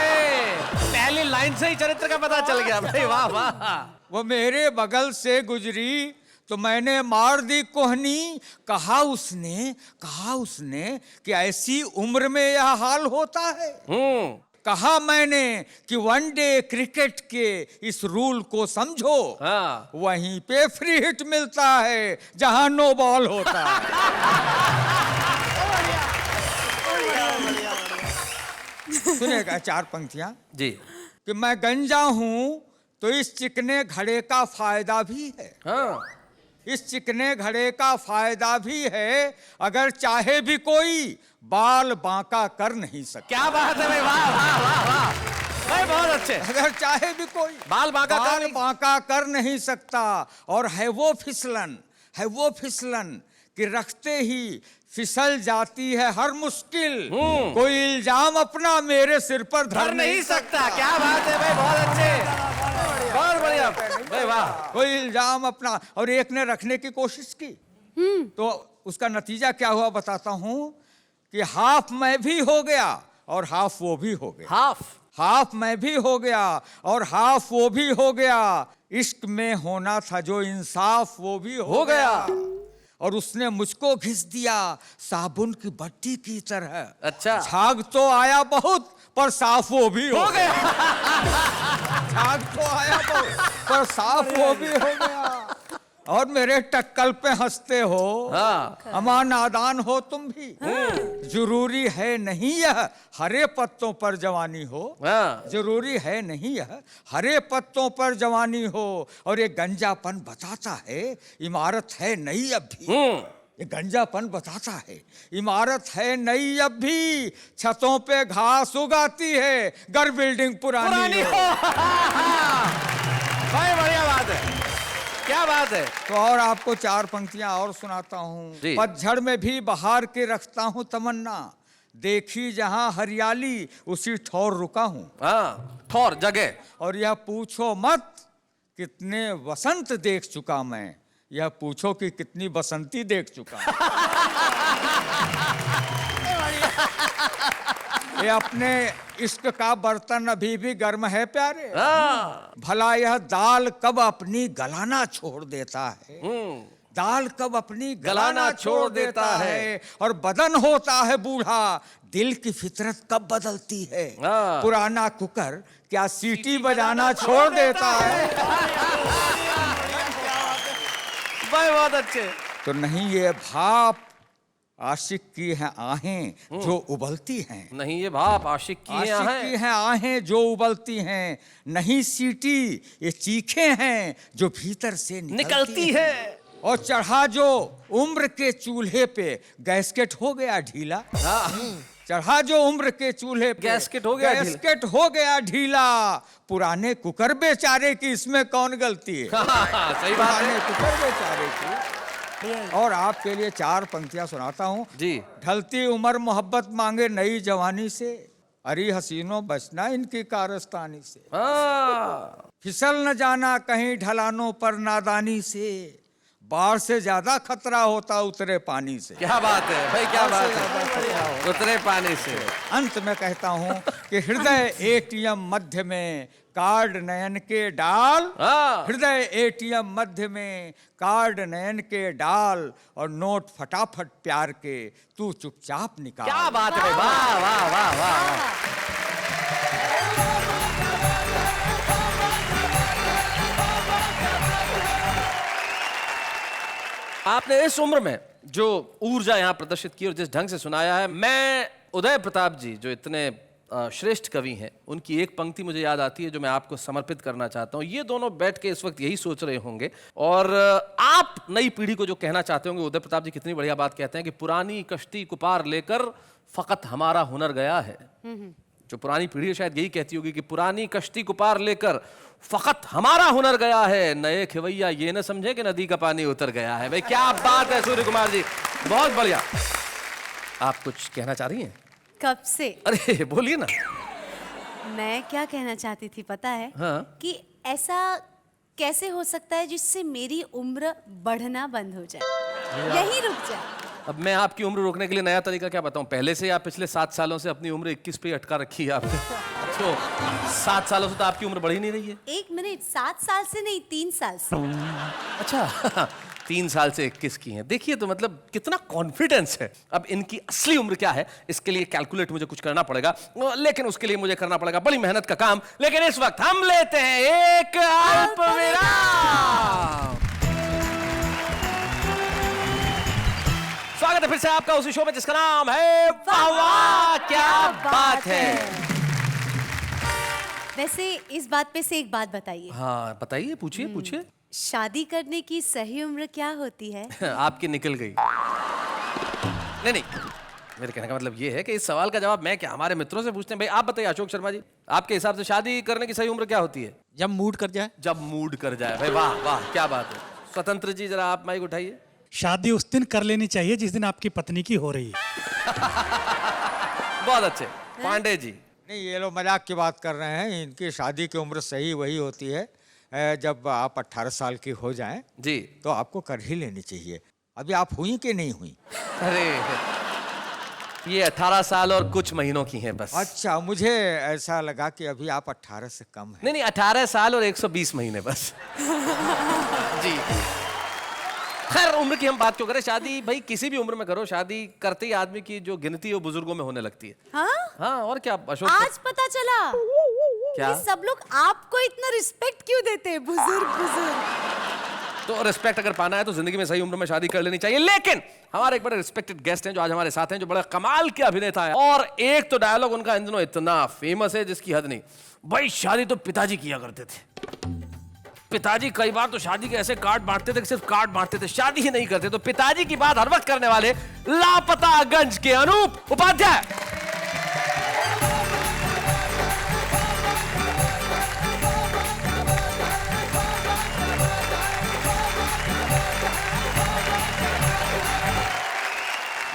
S1: पहली लाइन से ही चरित्र का पता चल गया भाई, वाह वाह।
S5: वो मेरे बगल से गुजरी तो मैंने मार दी कोहनी। कहा उसने कि ऐसी उम्र में यह हाल होता है। कहा मैंने कि वनडे क्रिकेट के इस रूल को समझो।
S1: हाँ।
S5: वहीं पे फ्री हिट मिलता है जहां नो बॉल होता है। सुनेगा 4 पंक्तियां
S1: जी।
S5: कि मैं गंजा हूं तो इस चिकने घड़े का फायदा भी है।
S1: हाँ।
S5: इस चिकने घड़े का फायदा भी है। अगर चाहे भी कोई बाल बांका कर नहीं सकता।
S1: क्या बात है भाई, वाह वाह वाह वाह भाई, बहुत अच्छे।
S5: अगर चाहे भी कोई
S1: बाल बांका
S5: कर नहीं सकता। और है वो फिसलन कि रखते ही फिसल जाती है हर मुश्किल। कोई इल्जाम अपना मेरे सिर पर
S1: धर नहीं सकता। क्या बात है भाई, बहुत अच्छे, बहुत बढ़िया भाई, वाह।
S5: कोई इल्जाम अपना, और एक ने रखने की कोशिश की तो उसका नतीजा क्या हुआ बताता हूं कि हाफ मैं भी हो गया और हाफ वो भी हो गया। हाफ मैं भी हो गया और हाफ वो भी हो गया। इश्क में होना था जो इंसाफ वो भी हो गया। और उसने मुझको घिस दिया साबुन की बट्टी की तरह।
S1: अच्छा।
S5: झाग तो आया बहुत पर साफ वो भी हो गया। झाग तो आया बहुत पर साफ वो भी हो गया। और मेरे टक्कल पे हंसते हो।
S1: हाँ।
S5: अमा नादान हो तुम भी। जरूरी है नहीं यह हरे पत्तों पर जवानी हो।
S1: हाँ।
S5: जरूरी है नहीं यह हरे पत्तों पर जवानी हो। और ये गंजापन बताता है इमारत है नई अब भी। ये गंजापन बताता है इमारत है नई अब भी। छतों पे घास उगाती है घर बिल्डिंग पुरानी हो।
S1: भाई बढ़िया बात है, क्या बात है।
S5: तो और आपको 4 पंक्तियां और सुनाता
S1: जी।
S5: हूँ। पतझड़ में भी बहार के रखता हूँ तमन्ना। देखी जहां हरियाली उसी ठौर रुका हूँ।
S1: हाँ, ठौर जगह।
S5: और यह पूछो मत कितने वसंत देख चुका मैं। यह पूछो कि कितनी बसंती देख चुका। ये अपने इश्क का बर्तन अभी भी गर्म है प्यारे। भला यह दाल कब अपनी गलाना छोड़ देता है। दाल कब अपनी गलाना छोड़ देता है। और बदन होता है बूढ़ा दिल की फितरत कब बदलती है। पुराना कुकर क्या सीटी बजाना छोड़ देता है।
S1: भाई बहुत अच्छे।
S5: तो नहीं ये भाप आशिक की हैं आहें जो उबलती हैं।
S1: नहीं ये भाप आशिक की
S5: आशिक
S1: है
S5: की हैं आहें जो उबलती हैं। नहीं सीटी ये चीखे हैं जो भीतर से
S1: निकलती है।
S5: और चढ़ा जो उम्र के चूल्हे पे गैस्केट हो गया ढीला। चढ़ा जो उम्र के चूल्हे पे
S1: गैस्केट हो गया ढीला।
S5: गैस्केट हो गया ढीला। पुराने कुकर बेचारे की इसमें कौन गलती है।
S1: सही बात
S5: पुराने
S1: है
S5: कुकर बेचारे की। और आपके लिए 4 पंक्तियां सुनाता हूँ
S1: जी।
S5: ढलती उम्र मोहब्बत मांगे नई जवानी से। अरे हसीनों बचना इनकी कारस्तानी से। फिसल न जाना कहीं ढलानों पर नादानी से। बाढ़ से ज्यादा खतरा होता उतरे पानी से।
S1: क्या बात है भाई, क्या बात है, उतरे पानी से।
S5: अंत में कहता हूँ कि हृदय एटीएम मध्य में कार्ड नयन के डाल। हृदय एटीएम मध्य में कार्ड नयन के डाल। और नोट फटाफट प्यार के तू चुपचाप निकाल।
S1: क्या बात है, वाह वाह वाह वाह। आपने इस उम्र में जो ऊर्जा यहाँ प्रदर्शित की और जिस ढंग से सुनाया है, मैं उदय प्रताप जी जो इतने श्रेष्ठ कवि हैं, उनकी एक पंक्ति मुझे याद आती है जो मैं आपको समर्पित करना चाहता हूँ। ये दोनों बैठ के इस वक्त यही सोच रहे होंगे और आप नई पीढ़ी को जो कहना चाहते होंगे, उदय प्रताप जी कितनी बढ़िया बात कहते हैं कि पुरानी कश्ती को पार लेकर फकत हमारा हुनर गया है। जो पुरानी पीढ़ी शायद यही कहती होगी कि पुरानी कश्ती को पार लेकर फकत हमारा हुनर गया है। नए खिवैया ये न समझे कि नदी का पानी उतर गया है। भाई क्या बात है सूर्य कुमार जी, बहुत बढ़िया। आप कुछ कहना चाह रही हैं?
S2: कब से?
S1: अरे बोलिए ना।
S2: मैं क्या कहना चाहती थी पता है?
S1: हाँ।
S2: कि ऐसा कैसे हो सकता है जिससे मेरी उम्र बढ़ना बंद हो जाए, यही रुक जाए।
S1: अब मैं आपकी उम्र रोकने के लिए नया तरीका क्या बताऊं? पहले से या पिछले 7 सालों से अपनी उम्र 21 पे अटका रखी है आपने। तो 7 सालों से तो आपकी उम्र बढ़ी नहीं रही है।
S2: 1 मिनट, 7 साल से नहीं, 3 साल से।
S1: अच्छा 3 साल से 21 की हैं। देखिए तो मतलब कितना कॉन्फिडेंस है। अब इनकी असली उम्र क्या है इसके लिए कैलकुलेट मुझे कुछ करना पड़ेगा, लेकिन उसके लिए मुझे करना पड़ेगा बड़ी मेहनत का काम। लेकिन इस वक्त हम लेते हैं एक अल्प विराम। स्वागत है फिर से आपका उसी शो में जिसका नाम है वाह वाह क्या बात है।
S2: वैसे इस बात पे से एक बात बताइए।
S1: हाँ बताइए, पूछिए पूछिए।
S2: शादी करने की सही उम्र क्या होती है?
S1: आपकी निकल गई। नहीं, मेरे कहने का मतलब ये है कि इस सवाल का जवाब मैं क्या हमारे मित्रों से पूछते हैं। भाई आप बताइए अशोक शर्मा जी, आपके हिसाब से शादी करने की सही उम्र क्या होती है?
S3: जब मूड कर जाए।
S1: जब मूड कर जाए। भाई वाह वाह क्या बात है। स्वतंत्र जी जरा आप माइक उठाइए।
S4: शादी उस दिन कर लेनी चाहिए जिस दिन आपकी पत्नी की हो रही है।
S1: बहुत अच्छे। पांडे जी।
S5: नहीं, ये लोग मजाक की बात कर रहे हैं। इनकी शादी की उम्र सही वही होती है जब आप 18 साल की हो जाएं
S1: जी।
S5: तो आपको कर ही लेनी चाहिए। अभी आप हुई कि नहीं हुई?
S1: अरे ये 18 साल और कुछ महीनों की हैं बस।
S5: अच्छा, मुझे ऐसा लगा कि अभी आप 18 से कम हैं।
S1: नहीं नहीं, 18 साल और 120 महीने बस। जी। खैर उम्र की हम बात क्यों करें, शादी भाई किसी भी उम्र में करो, शादी करते ही आदमी की जो गिनती है वो बुजुर्गों में होने लगती है।
S2: हाँ?
S1: हाँ और क्या अशोक।
S2: आज पता चला
S1: क्या?
S2: कि सब लोग आपको इतना रिस्पेक्ट क्यों देते हैं, बुजुर्ग बुजुर्ग।
S1: तो रिस्पेक्ट अगर पाना है तो जिंदगी में सही उम्र में शादी कर लेनी चाहिए। लेकिन हमारे एक बड़े रिस्पेक्टेड गेस्ट हैं जो आज हमारे साथ हैं, जो बड़े कमाल के अभिनेता है। और एक तो डायलॉग उनका इन दिनों इतना फेमस है जिसकी हद नहीं। भाई शादी तो पिताजी किया करते थे। पिताजी कई बार तो शादी के ऐसे कार्ड बांटते थे कि सिर्फ कार्ड बांटते थे, शादी ही नहीं करते। तो पिताजी की बात हर वक्त करने वाले लापतागंज के अनूप उपाध्याय।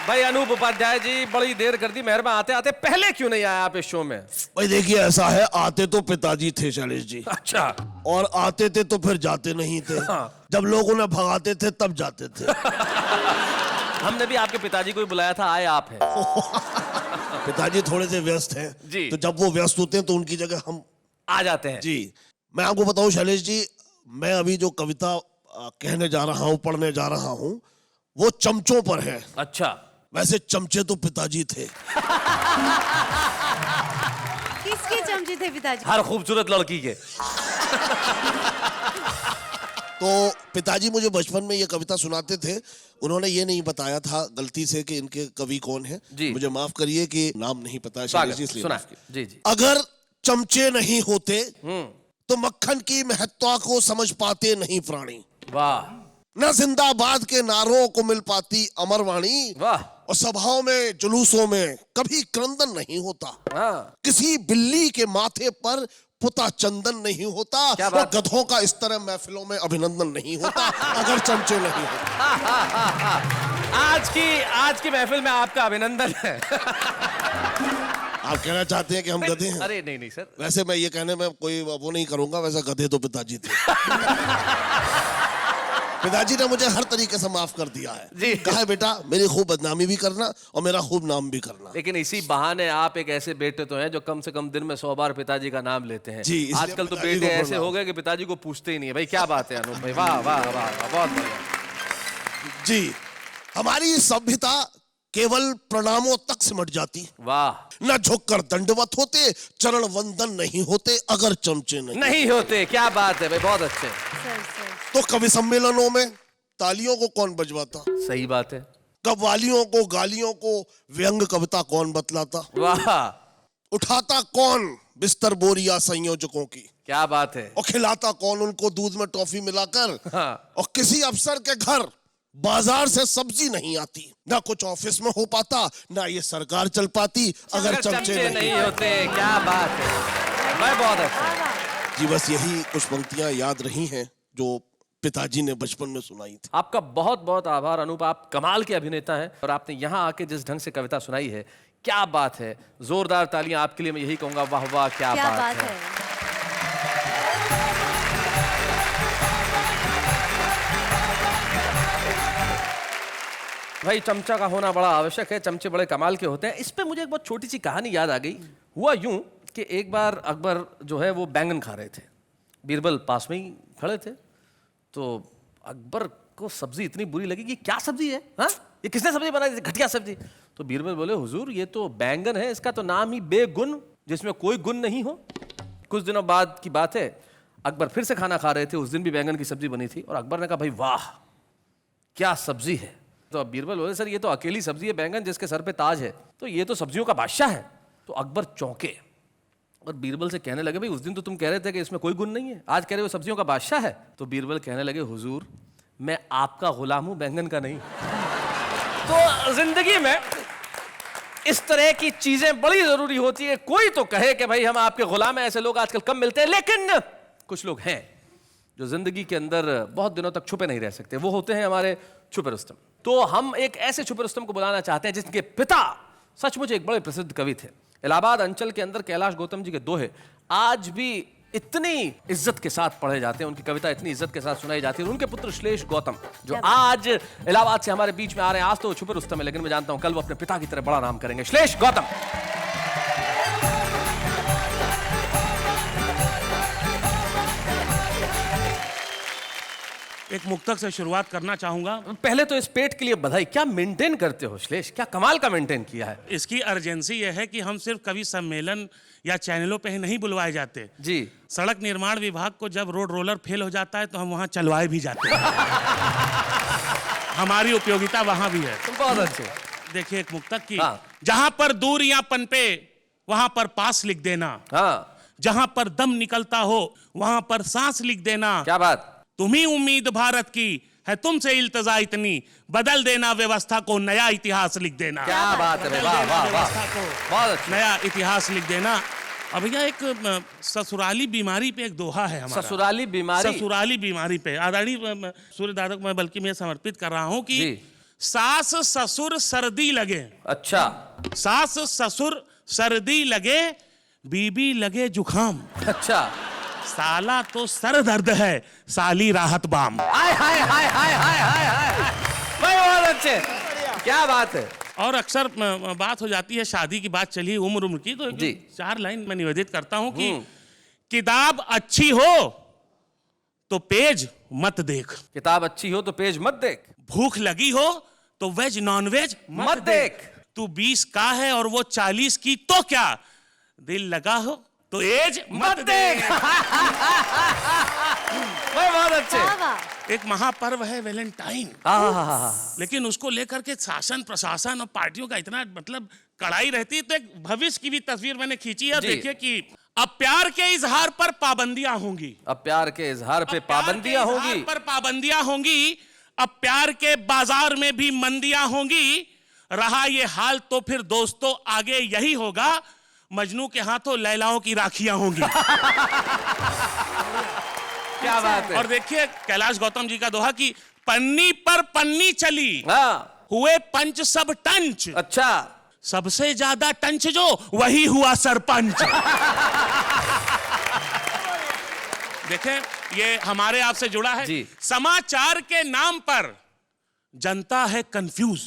S1: भाई अनूप उपाध्याय जी, बड़ी देर कर दी, मेहरबान। आते आते पहले क्यों नहीं आया आप इस शो में?
S6: भाई देखिए, ऐसा है, आते तो पिताजी थे शैलेश जी,
S1: अच्छा।
S6: और आते थे तो फिर जाते नहीं थे।
S1: हाँ।
S6: जब लोग उन्हें भगाते थे तब जाते थे।
S1: हमने भी आपके पिताजी को ही बुलाया था, आए आप हैं।
S6: पिताजी थोड़े से व्यस्त हैं
S1: जी।
S6: तो जब वो व्यस्त होते हैं तो उनकी जगह हम
S1: आ जाते हैं।
S6: जी। मैं आपको बताऊं शैलेश जी, मैं अभी जो कविता कहने जा रहा हूं, पढ़ने जा रहा हूं, वो चमचों पर है।
S1: अच्छा।
S6: वैसे चमचे तो पिताजी थे।
S2: किसके चमचे थे पिताजी?
S1: हर खूबसूरत लड़की के।
S6: तो पिताजी मुझे बचपन में ये कविता सुनाते थे। उन्होंने ये नहीं बताया था गलती से कि इनके कवि कौन है।
S1: जी।
S6: मुझे माफ करिए कि नाम नहीं पता है शैलेश जी, इसलिए
S1: सुना।
S6: माफ कीजिए।
S1: जी जी।
S6: अगर चमचे नहीं होते तो मक्खन की महत्ता को समझ पाते नहीं प्राणी।
S1: वाह
S6: न जिंदाबाद के नारों को मिल पाती अमर वाणी।
S1: वाह।
S6: और सभाओं में जुलूसों में कभी क्रंदन नहीं होता।
S1: हाँ।
S6: किसी बिल्ली के माथे पर पुता चंदन नहीं होता।
S1: क्या
S6: और
S1: बात?
S6: गधों का इस तरह महफिलों में अभिनंदन नहीं होता अगर चमचे नहीं होते।
S1: आज की महफिल में आपका अभिनंदन है।
S6: आप कहना चाहते हैं कि हम गधे हैं?
S1: अरे नहीं नहीं सर।
S6: वैसे मैं ये कहने में कोई वो नहीं करूंगा, वैसे गधे तो पिताजी थे। पिताजी ने मुझे हर तरीके से माफ कर दिया है।
S1: जी।
S6: कहा है बेटा मेरी खूब बदनामी भी करना और मेरा खूब नाम भी करना।
S1: लेकिन इसी बहाने आप एक ऐसे बेटे तो हैं जो कम से कम दिन में 100 बार पिताजी का नाम लेते हैं।
S6: जी, इसलिए
S1: आजकल तो
S6: पिताजी
S1: बेटे
S6: को
S1: ऐसे
S6: प्रणाम।
S1: हो गए कि पिताजी को पूछते ही नहीं है। भाई क्या बात है अनूप भाई, वाह वाह वाह वाह, बहुत बढ़िया।
S6: जी। हमारी सभ्यता केवल प्रणामों तक सिमट जाती।
S1: वाह।
S6: न झुककर दंडवत होते, चरण वंदन नहीं होते अगर चमचे नहीं
S1: होते। क्या बात है भाई, बहुत अच्छे।
S2: Sir sir.
S6: तो कवि सम्मेलनों में तालियों को कौन बजवाता?
S1: सही बात है।
S6: कव्वालियों को, गालियों को व्यंग कविता कौन बतलाता?
S1: वाह।
S6: उठाता कौन बिस्तर बोरिया संयोजकों की?
S1: क्या बात है।
S6: और खिलाता कौन उनको दूध में टॉफी मिलाकर?
S1: हाँ।
S6: और किसी अफसर के घर बाजार से सब्जी नहीं आती, ना कुछ ऑफिस में हो पाता, ना ये सरकार चल पाती अगर चमचे नहीं
S1: होते। क्या बात है भाई, बहुत अच्छा।
S6: जी। बस यही कुछ पंक्तियां याद रही हैं जो पिताजी ने बचपन में सुनाई थी।
S1: आपका बहुत बहुत आभार अनूप, आप कमाल के अभिनेता हैं और आपने यहाँ आके जिस ढंग से कविता सुनाई है, क्या बात है। जोरदार तालियां आपके लिए, मैं यही कहूंगा, वाह वाह क्या बात है। भाई चमचा का होना बड़ा आवश्यक है, चमचे बड़े कमाल के होते हैं। इस पे मुझे एक बहुत छोटी सी कहानी याद आ गई। हुआ यूं कि एक बार अकबर जो है वो बैंगन खा रहे थे, बीरबल पास में ही खड़े थे। तो अकबर को सब्जी इतनी बुरी लगी कि क्या सब्जी है, हाँ ये किसने सब्जी बनाई, घटिया सब्जी। तो बीरबल बोले हुजूर ये तो बैंगन है, इसका तो नाम ही बेगुन, जिसमें कोई गुण नहीं हो। कुछ दिनों बाद की बात है, अकबर फिर से खाना खा रहे थे, उस दिन भी बैंगन की सब्जी बनी थी। और अकबर ने कहा भाई वाह क्या सब्जी है। तो अब बीरबल बोले सर ये तो अकेली सब्जी है बैंगन जिसके सर पे ताज है, तो ये तो सब्जियों का बादशाह है। तो अकबर चौंके और बीरबल से कहने लगे भाई उस दिन तो तुम कह रहे थे कि इसमें कोई गुण नहीं है, आज कह रहे हो सब्जियों का बादशाह है। तो बीरबल कहने लगे हुजूर मैं आपका गुलाम हूं, बैंगन का नहीं। तो जिंदगी में इस तरह की चीजें बड़ी जरूरी होती है। कोई तो कहे कि भाई हम आपके गुलाम हैं, ऐसे लोग आजकल कम मिलते हैं, लेकिन कुछ लोग हैं जो जिंदगी के अंदर बहुत दिनों तक छुपे नहीं रह सकते, वो होते हैं हमारे छुपे रुस्तम। तो हम एक ऐसे छुपे रुस्तम को बुलाना चाहते हैं जिनके पिता सचमुच एक बड़े प्रसिद्ध कवि थे, इलाहाबाद अंचल के अंदर कैलाश गौतम जी के दोहे आज भी इतनी इज्जत के साथ पढ़े जाते हैं, उनकी कविता इतनी इज्जत के साथ सुनाई जाती है। उनके पुत्र श्लेष गौतम जो आज इलाहाबाद से हमारे बीच में आ रहे हैं, आज तो वो छुपे रुस्तम है, लेकिन मैं जानता हूं कल वो अपने पिता की तरह बड़ा नाम करेंगे। श्लेष गौतम।
S7: एक मुक्तक से शुरुआत करना चाहूंगा।
S1: पहले तो इस पेट के लिए बधाई, क्या मेंटेन करते हो श्लेष, क्या कमाल का मेंटेन किया है।
S7: इसकी अर्जेंसी यह है कि हम सिर्फ कवि सम्मेलन या चैनलों पे ही नहीं बुलवाए जाते
S1: जी।
S7: सड़क निर्माण विभाग को जब रोड रोलर फेल हो जाता है तो हम वहां चलवाए भी जाते हैं। हमारी उपयोगिता वहां भी है।
S1: बहुत अच्छे।
S7: देखिए एक मुक्तक की,
S1: हाँ।
S7: जहां पर दूरियां पनपे वहां पर पास लिख देना,
S1: हाँ,
S7: जहां पर दम निकलता हो वहां पर सांस लिख देना,
S1: क्या बात।
S7: तुम्ही उम्मीद भारत की है, तुमसे इल्तजा इतनी, बदल देना व्यवस्था को, नया इतिहास लिख देना।
S1: क्या बात है,
S7: बदल
S1: वाह
S7: देना
S1: वाह वाह,
S7: व्यवस्था को,
S1: बहुत अच्छा।
S7: नया इतिहास लिख देना। अब भैया एक ससुराली बीमारी पे एक दोहा है हमारा।
S1: ससुराली बीमारी।
S7: ससुराली बीमारी पे आदरणीय सूर्यदादा को मैं बल्कि मैं समर्पित कर रहा हूं कि
S1: जी।
S7: सास ससुर सर्दी लगे,
S1: अच्छा।
S7: सास ससुर सर्दी लगे, बीबी लगे जुखाम,
S1: अच्छा।
S7: साला तो सर दर्द है, साली राहत बाम।
S1: हाय हाय हाय हाय हाय हाय हाय, भाई बहुत अच्छे, क्या बात है।
S7: और अक्सर बात हो जाती है, शादी की बात चली उम्र उम्र की, तो
S1: जी।
S7: 4 लाइन मैं निवेदित करता हूं कि किताब अच्छी हो तो पेज मत देख,
S1: किताब अच्छी हो तो पेज मत देख,
S7: भूख लगी हो तो वेज नॉन वेज
S1: मत देख,
S7: तू 20 का है और वो 40 की तो क्या, दिल लगा हो तो एज मत देख।
S1: भाई बहुत अच्छे।
S2: वाह वाह।
S7: एक महापर्व है वैलेंटाइन, लेकिन उसको लेकर के शासन प्रशासन और पार्टियों का इतना मतलब कड़ाई रहती है। तो एक भविष्य की भी तस्वीर मैंने खींची है।
S1: जी।
S7: देखिए कि अब प्यार के इजहार पर पाबंदियां होंगी,
S1: अब प्यार के इजहार पे पाबंदियां होंगी,
S7: पर पाबंदियां होंगी, अब प्यार के बाजार में भी मंदियां होंगी। रहा ये हाल तो फिर दोस्तों आगे यही होगा, मजनू के हाथों लैलाओं की राखियां होंगी।
S1: क्या बात है।
S7: और देखिए कैलाश गौतम जी का दोहा कि पन्नी पर पन्नी चली,
S1: हाँ,
S7: हुए पंच सब टंच,
S1: अच्छा।
S7: सबसे ज्यादा टंच जो वही हुआ सरपंच। देखें ये हमारे आपसे जुड़ा है
S1: जी।
S7: समाचार के नाम पर जनता है कंफ्यूज।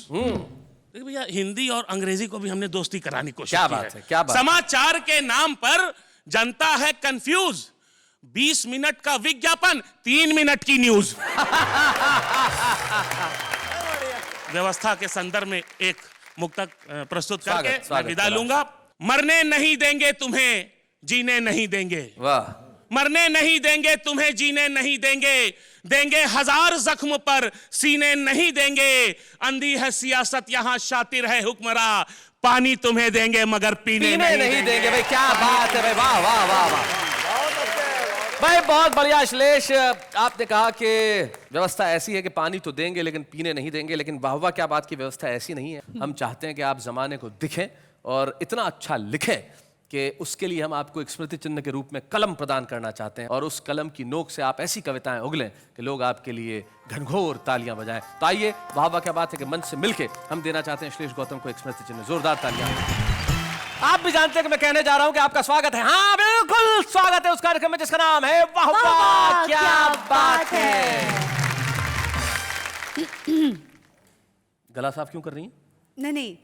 S7: देखिए भैया हिंदी और अंग्रेजी को भी हमने दोस्ती कराने की कोशिश
S1: क्या
S7: की
S1: बात है, क्या बात है।
S7: समाचार के नाम पर जनता है कंफ्यूज, 20 मिनट का विज्ञापन 3 मिनट की न्यूज। व्यवस्था के संदर्भ में एक मुक्तक प्रस्तुत करके मैं
S1: स्वागत,
S7: विदा
S1: स्वागत।
S7: लूंगा। मरने नहीं देंगे तुम्हें, जीने नहीं देंगे,
S1: वाह।
S7: मरने नहीं देंगे तुम्हें, जीने नहीं देंगे, देंगे 1000 जख्म पर सीने नहीं देंगे। अंधी है सियासत यहाँ शातिर है हुक्मरा, पानी तुम्हें देंगे मगर पीने नहीं देंगे।
S1: भाई क्या बात है भाई, वाह वाह वाह वाह भाई, बहुत बढ़िया। श्लेष आपने कहा कि व्यवस्था ऐसी है कि पानी तो देंगे लेकिन पीने नहीं देंगे, लेकिन वाह वाह क्या बात की व्यवस्था ऐसी नहीं है। हम चाहते हैं कि आप जमाने को दिखें और इतना अच्छा लिखें कि उसके लिए हम आपको एक स्मृति चिन्ह के रूप में कलम प्रदान करना चाहते हैं, और उस कलम की नोक से आप ऐसी कविताएं उगलें कि लोग आपके लिए घनघोर तालियां बजाएं। तो आइए, वाह वाह क्या बात है कि मंच से मिलके हम देना चाहते हैं श्लेष गौतम को एक स्मृति चिन्ह, जोरदार तालियां। आप भी जानते हैं कि मैं कहने जा रहा हूं कि आपका स्वागत है, हाँ बिल्कुल स्वागत है उस कार्यक्रम में जिसका नाम है वाह वाह क्या बात है। गला साफ क्यों कर रही हैं?
S2: नहीं नहीं,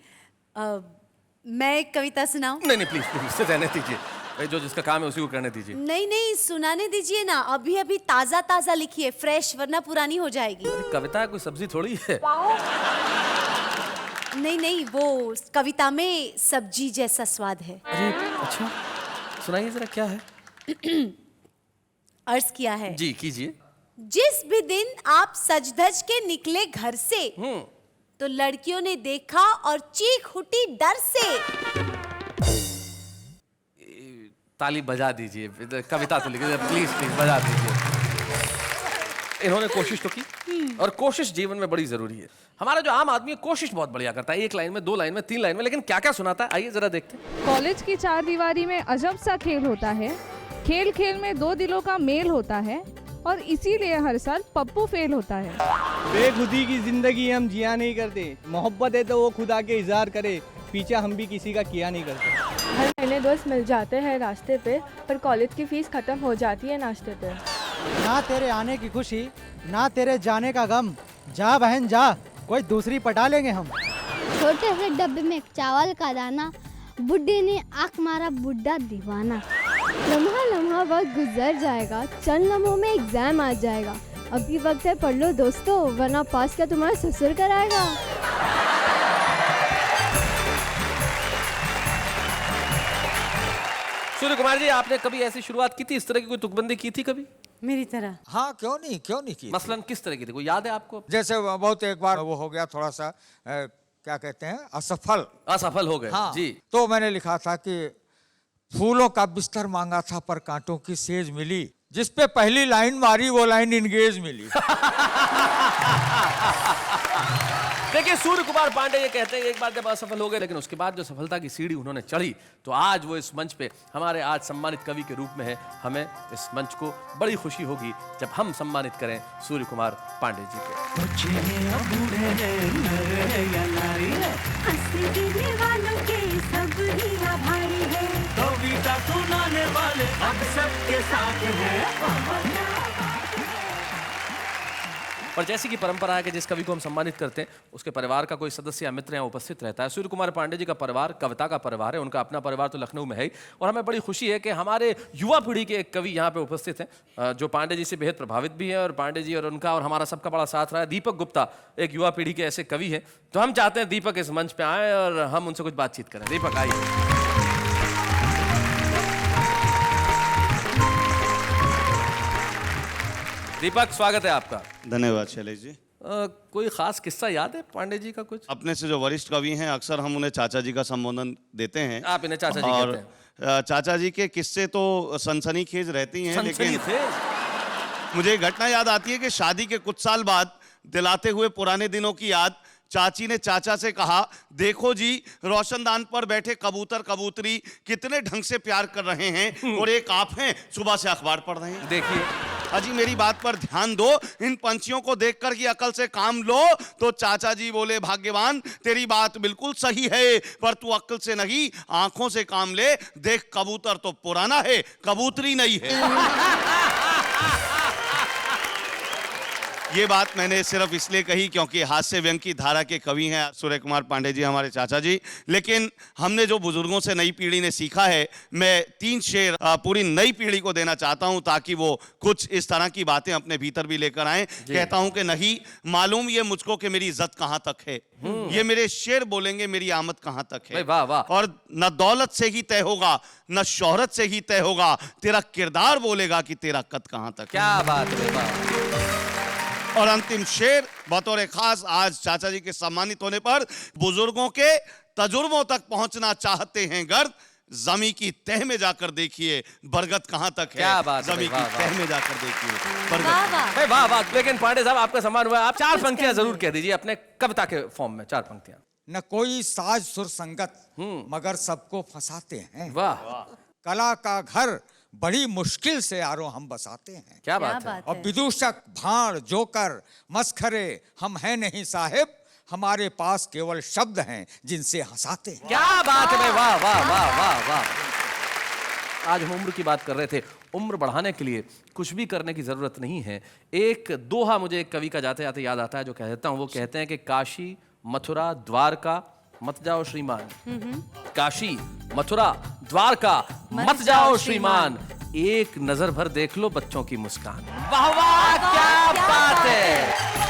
S2: मैं एक कविता सुनाऊं?
S1: नहीं नहीं प्लीज प्लीज रहने दीजिए भाई, जो जिसका काम है उसी को करने दीजिए।
S2: नहीं नहीं, सुनाने दीजिए ना, अभी अभी ताजा ताजा लिखिए, फ्रेश, वरना पुरानी हो जाएगी।
S1: कविता कोई सब्जी थोड़ी है।
S2: नहीं नहीं, वो कविता में सब्जी जैसा स्वाद है।
S1: अरे अच्छा, सुनाइए जरा क्या है।
S2: अर्ज किया है
S1: जी कीजिए।
S2: जिस भी दिन आप सज धज के निकले घर से, तो लड़कियों ने देखा और चीख उठी डर से।
S1: ताली बजा दीजिए, कविता तो लिखिए प्लीज प्लीज बजा दीजिए। इन्होंने कोशिश तो की, और कोशिश जीवन में बड़ी जरूरी है। हमारा जो आम आदमी है कोशिश बहुत बढ़िया करता है, 1 लाइन में, 2 लाइन में, 3 लाइन में, लेकिन क्या क्या सुनाता है आइए जरा देखते हैं।
S8: कॉलेज की 4 दीवारी में अजब सा खेल होता है, खेल खेल में 2 दिलों का मेल होता है, और इसीलिए हर साल पप्पू फेल होता है।
S9: बेखुदी की जिंदगी हम जिया नहीं करते, मोहब्बत है तो वो खुदा के इजहार करे, पीछा हम भी किसी का किया नहीं करते।
S10: हर महीने दोस्त मिल जाते हैं रास्ते पे, पर कॉलेज की फीस खत्म हो जाती है नाश्ते पे।
S11: ना तेरे आने की खुशी, ना तेरे जाने का गम। जा बहन जा, कोई दूसरी पटा लेंगे हम।
S12: छोटे से डब्बे में चावल का दाना, बुड्ढे ने आँख मारा बुड्ढा दीवाना।
S10: लम्हा लम्हा वक्त गुजर जाएगा, चंद लम्हों में एग्जाम आ जाएगा। अभी वक्त है पढ़ लो दोस्तों, वरना पास क्या तुम्हारा ससुर कराएगा।
S1: सूर्य कुमार जी, आपने कभी ऐसी शुरुआत की थी, इस तरह की कोई तुकबंदी की थी कभी?
S2: मेरी तरह?
S5: हाँ, क्यों नहीं की।
S1: मसलन किस तरह की थी, कोई याद है आपको?
S5: जैसे बहुत एक बार वो हो गया थोड़ा सा क्या कहते हैं,
S1: असफल हो गए।
S5: हाँ,
S1: जी।
S5: तो मैंने लिखा था कि फूलों का बिस्तर मांगा था पर कांटों की सेज मिली, जिस पे पहली लाइन मारी वो लाइन इंगेज मिली।
S1: देखिए, सूर्य कुमार पांडे ये कहते हैं एक बार जब असफल हो गए, लेकिन उसके बाद जो सफलता की सीढ़ी उन्होंने चढ़ी, तो आज वो इस मंच पे हमारे आज सम्मानित कवि के रूप में है। हमें इस मंच को बड़ी खुशी होगी जब हम सम्मानित करें सूर्य कुमार पांडे जी को।
S13: कविता सुनाने वाले अब सबके साथ हैं।
S1: और जैसी की परंपरा है कि जिस कवि को हम सम्मानित करते हैं उसके परिवार का कोई सदस्य या मित्र यहाँ उपस्थित रहता है। सूर्य कुमार पांडे जी का परिवार कविता का परिवार है, उनका अपना परिवार तो लखनऊ में है ही। और हमें बड़ी खुशी है कि हमारे युवा पीढ़ी के एक कवि यहाँ पे उपस्थित हैं जो पांडे जी से बेहद प्रभावित भी हैं, और पांडे जी और उनका और हमारा सबका बड़ा साथ रहा है। दीपक गुप्ता एक युवा पीढ़ी के ऐसे कवि हैं, तो हम चाहते हैं दीपक इस मंच पर आए और हम उनसे कुछ बातचीत करें। दीपक आइए। दीपक, स्वागत है आपका।
S14: धन्यवाद शैलेश जी।
S1: कोई खास किस्सा याद है पांडे जी का कुछ?
S14: अपने से जो वरिष्ठ कवि हैं अक्सर हम उन्हें चाचा जी का संबोधन देते हैं।
S1: आप इन्हें चाचा जी
S14: और
S1: कहते हैं।
S14: चाचा जी के किस्से तो सनसनीखेज रहती हैं, लेकिन मुझे एक घटना याद आती है कि शादी के कुछ साल बाद दिलाते हुए पुराने दिनों की याद, चाची ने चाचा से कहा, देखो जी रोशनदान पर बैठे कबूतर कबूतरी कितने ढंग से प्यार कर रहे हैं, और एक आप हैं सुबह से अखबार पढ़ रहे हैं।
S1: देखिए
S14: अजी मेरी बात पर ध्यान दो, इन पंछियों को देखकर की अकल से काम लो। तो चाचा जी बोले, भाग्यवान तेरी बात बिल्कुल सही है, पर तू अकल से नहीं आंखों से काम ले। देख कबूतर तो पुराना है, कबूतरी नहीं है। ये बात मैंने सिर्फ इसलिए कही क्योंकि हास्य व्यंग की धारा के कवि हैं सूर्य कुमार पांडे जी, हमारे चाचा जी। लेकिन हमने जो बुजुर्गों से नई पीढ़ी ने सीखा है, मैं 3 शेर पूरी नई पीढ़ी को देना चाहता हूं ताकि वो कुछ इस तरह की बातें अपने भीतर भी लेकर आए। कहता हूं कि नहीं मालूम ये मुझको कि मेरी इज्जत कहां तक है, ये मेरे शेर बोलेंगे मेरी आमद कहां तक है।
S1: वाह वाह।
S14: और न दौलत से ही तय होगा, न शोहरत से ही तय होगा, तेरा किरदार बोलेगा कि तेरा कद कहां तक है।
S1: क्या बात है।
S14: और अंतिम शेर बतौर खास आज चाचा जी के सम्मानित होने पर, बुजुर्गों के तजुर्बों तक पहुंचना चाहते हैं गर्द, जमी की तह में जाकर देखिए बरगद कहां तक है।
S1: क्या बात है।
S14: जमी की तह में जाकर देखिए बरगद।
S1: वाह वाह। लेकिन पांडे साहब आपका सम्मान हुआ, आप 4 पंक्तियां जरूर कह दीजिए अपने कविता के फॉर्म में। 4 पंक्तियां।
S5: न कोई साज सुर संगत मगर सबको फंसाते हैं।
S1: वाह।
S5: कला का घर बड़ी मुश्किल से यारो हम बसाते हैं।
S1: क्या बात है।
S5: और विदूषक भाड़ जोकर मस्खरे हम हैं नहीं साहिब, हमारे पास केवल शब्द हैं जिनसे हंसाते हैं।
S1: क्या बात है। वाह वाह वाह वाह वाह। आज हम उम्र की बात कर रहे थे, उम्र बढ़ाने के लिए कुछ भी करने की जरूरत नहीं है। एक दोहा मुझे एक कवि का जाते जाते याद आता है जो कहता हूं, वो कहते हैं कि काशी मथुरा द्वारका मत जाओ श्रीमान। काशी मथुरा द्वारका मत जाओ श्रीमान, एक नजर भर देख लो बच्चों की मुस्कान। वाह वाह, क्या बात है।